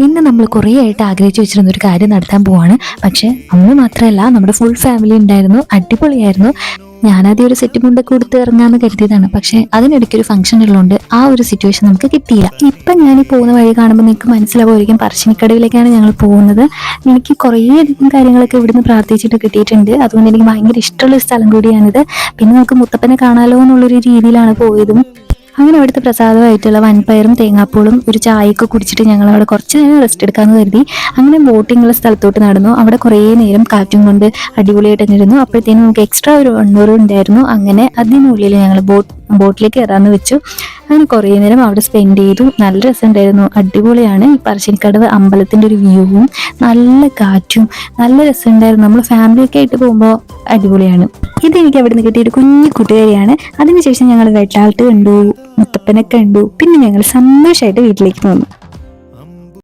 ഇന്ന് നമ്മൾ കുറേ ആയിട്ട് ആഗ്രഹിച്ചു വെച്ചിരുന്ന ഒരു കാര്യം നടത്താൻ പോവാണ്. പക്ഷെ നമ്മൾ മാത്രമല്ല, നമ്മുടെ ഫുൾ ഫാമിലി ഉണ്ടായിരുന്നു. അടിപൊളിയായിരുന്നു. ഞാനാദ്യം ഒരു സെറ്റ് മുണ്ടൊക്കെ കൊടുത്ത് ഇറങ്ങാന്ന് കരുതിയതാണ്. പക്ഷെ അതിനിടയ്ക്ക് ഒരു ഫംഗ്ഷൻ ഉള്ളതുകൊണ്ട് ആ ഒരു സിറ്റുവേഷൻ നമുക്ക് കിട്ടിയില്ല. ഇപ്പം ഞാൻ ഈ പോകുന്ന വഴി കാണുമ്പോൾ നിങ്ങൾക്ക് മനസ്സിലാവുമായിരിക്കും പറശ്ശിനിക്കടവിലേക്കാണ് ഞങ്ങൾ പോകുന്നത്. എനിക്ക് കുറേയധികം കാര്യങ്ങളൊക്കെ ഇവിടുന്ന് പ്രാർത്ഥിച്ചിട്ട് കിട്ടിയിട്ടുണ്ട്. അതുകൊണ്ട് എനിക്ക് ഭയങ്കര ഇഷ്ടമുള്ള സ്ഥലം കൂടിയാണിത്. പിന്നെ നമുക്ക് മുത്തപ്പനെ കാണാലോ എന്നുള്ളൊരു രീതിയിലാണ് പോയതും. അങ്ങനെ അവിടുത്തെ പ്രസാദമായിട്ടുള്ള വൻപയറും തേങ്ങാപ്പൂളും ഒരു ചായയൊക്കെ കുടിച്ചിട്ട് ഞങ്ങൾ അവിടെ കുറച്ച് നേരം റെസ്റ്റ് എടുക്കാമെന്ന് കരുതി. അങ്ങനെ ബോട്ടിങ്ങുള്ള സ്ഥലത്തോട്ട് നടന്നു. അവിടെ കുറേ നേരം കാറ്റും കൊണ്ട് അടിപൊളിയായിട്ട് ഇരുന്നു. അപ്പോഴത്തേനും നമുക്ക് എക്സ്ട്രാ ഒരു 1 hour ഉണ്ടായിരുന്നു. അങ്ങനെ അതിനുള്ളിൽ ഞങ്ങൾ ബോട്ടിലേക്ക് കയറാമെന്ന് വെച്ചു. അങ്ങനെ കുറേ നേരം അവിടെ സ്പെൻഡ് ചെയ്തു. നല്ല രസമുണ്ടായിരുന്നു. അടിപൊളിയാണ്. ഈ പറശ്ശിനിക്കടവ് അമ്പലത്തിൻ്റെ ഒരു വ്യൂവും നല്ല കാറ്റും നല്ല രസമുണ്ടായിരുന്നു. നമ്മൾ ഫാമിലിയൊക്കെ ആയിട്ട് പോകുമ്പോൾ അടിപൊളിയാണ്. ഇതെനിക്ക് അവിടെ നിന്ന് കിട്ടിയ ഒരു കുഞ്ഞു കൂട്ടുകാരിയാണ്. അതിനുശേഷം ഞങ്ങൾ വെട്ടാൾട്ട് കണ്ടു, മുത്തപ്പനെ കണ്ടു. പിന്നെ ഞങ്ങൾ സന്തോഷമായിട്ട് വീട്ടിലേക്ക് പോന്നു.